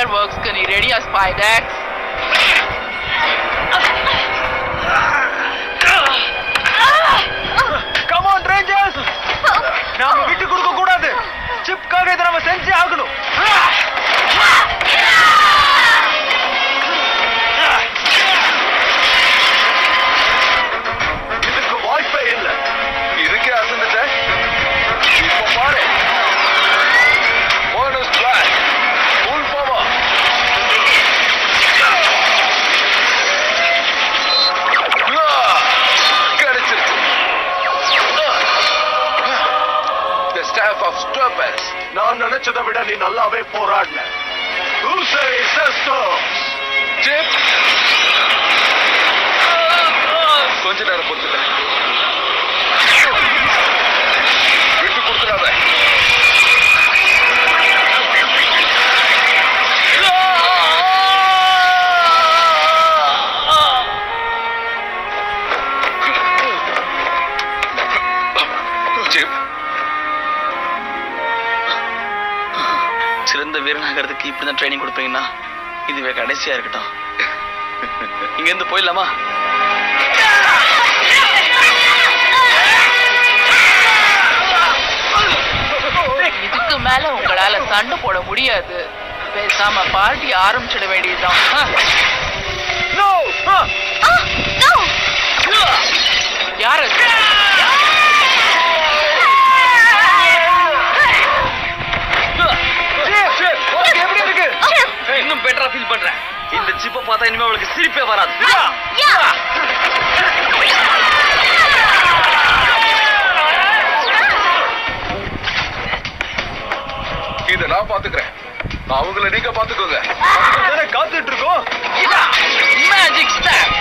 fireworks-க்கு நீ ரெடியா spider? Come on Rangers, நாம விட்டு கொடுக்க கூடாது. சிப்காக இதை நம்ம செஞ்சே ஆகணும். இதுக்கு வாய்ப்பே இல்லை. இதுக்கே அசந்துட்ட. இப்போ பாரு, போனஸ் பிளான் ஃபுல் பவர். கிடைச்சிருக்கு. The staff of Stopes. நான் நினைச்சதை விட நீ நல்லாவே போராடின. கொஞ்ச நேரம் பொறுத்துக்க. விட்டு கொடுத்துடாத. சிறந்த வீரனாகிறதுக்கு இப்படிதான் ட்ரைனிங் கொடுப்பீங்கன்னா இதுவே கடைசியா இருக்கட்டும். இங்க இருந்து போயிடலாமா? இதுக்கு மேல உங்களால சண்டை போட முடியாது. பேசாம பார்ட்டி ஆரம்பிச்சிட வேண்டியதுதான். யாரு இன்னும் பெட்டரா ஃபீல் பண்றேன். இந்த சிப்பை பார்த்தா இனிமே அவளுக்கு சிரிப்பே வராது. இத நான் பாத்துக்கிறேன். அவங்கள நீங்க பாத்துக்கோங்க. காத்துட்டு இருக்கோம். Magic stop.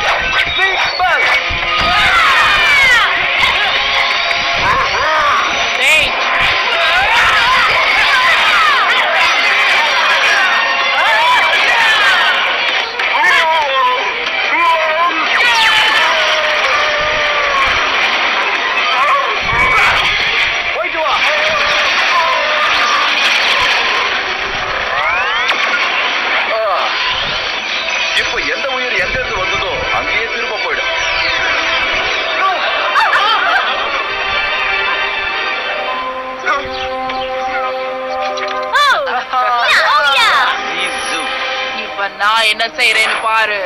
நான் என்ன செய்யறேன்னு பாரு.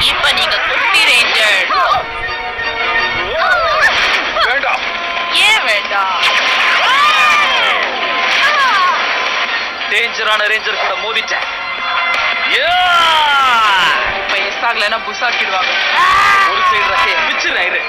இப்ப நீங்க குட்டி ரேஞ்சர். வேண்டாம். ஏன் வேண்டாம்? டேஞ்சரான ரேஞ்சர் கூட மோதிட்டேன். இப்ப எஸ் ஆகலைன்னா புஷ் ஆக்கிடுவாங்க. ஒரு சைடு ரக்கைய பிச்சுறாயிரு.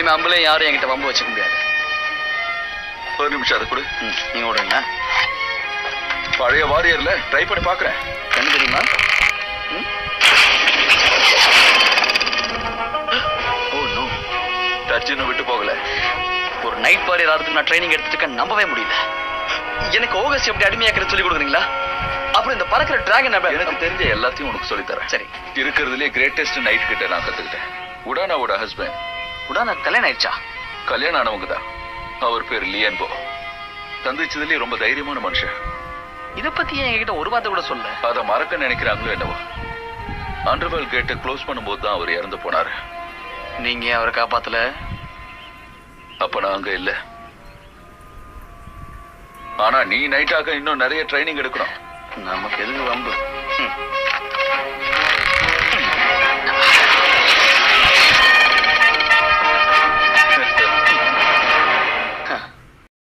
நம்மளே யாரும் என்கிட்ட வம்பு வச்சுக்க முடியாது. ஒரு நிமிஷம் அதை கொடு. நீங்க ஓடுங்க. பழைய வாரியர்ல ட்ரை பண்ணி பாக்குறேன். என்ன தெரியுமா? ஓ நோ, டச் இன்னும் விட்டு போகல. ஒரு நைட் வாரியர் ஆகிறதுக்கு நான் ட்ரைனிங் எடுத்துட்டு நம்பவே முடியல. எனக்கு ஓகஸ் எப்படி அடிமையாக்கிற சொல்லி கொடுக்குறீங்களா? அப்புறம் இந்த பறக்கிற டிராகன் எனக்கு தெரிஞ்ச எல்லாத்தையும் உனக்கு சொல்லித்தரேன். சரி. இருக்கிறதுலே கிரேட்டஸ்ட் நைட் கிட்ட நான் கத்துக்கிட்டேன். உடானாவோட ஹஸ்பண்ட். உடானா கல்யாணம் ஆயிடுச்சா? கல்யாணம் ஆனவங்க தான். அவர் பேர் லியன்போ. சந்திச்சதுலயே ரொம்ப தைரியமான மனுஷன். இத பத்தி என்கிட்ட ஒரு வார்த்தை கூட சொல்ல. அதை மறக்க நினைக்கிறாங்களோ என்னவோ. அண்டர்வேல் கேட்டை க்ளோஸ் பண்ணும்போது தான் அவர் இறந்து போனாரு. நீங்க அவரை காப்பாத்தல. அப்ப நான் அங்க இல்ல. ஆனா நீ நைட்டாக இன்னும் நிறைய ட்ரைனிங் எடுக்கணும். நமக்கு எதுக்கு வம்பு?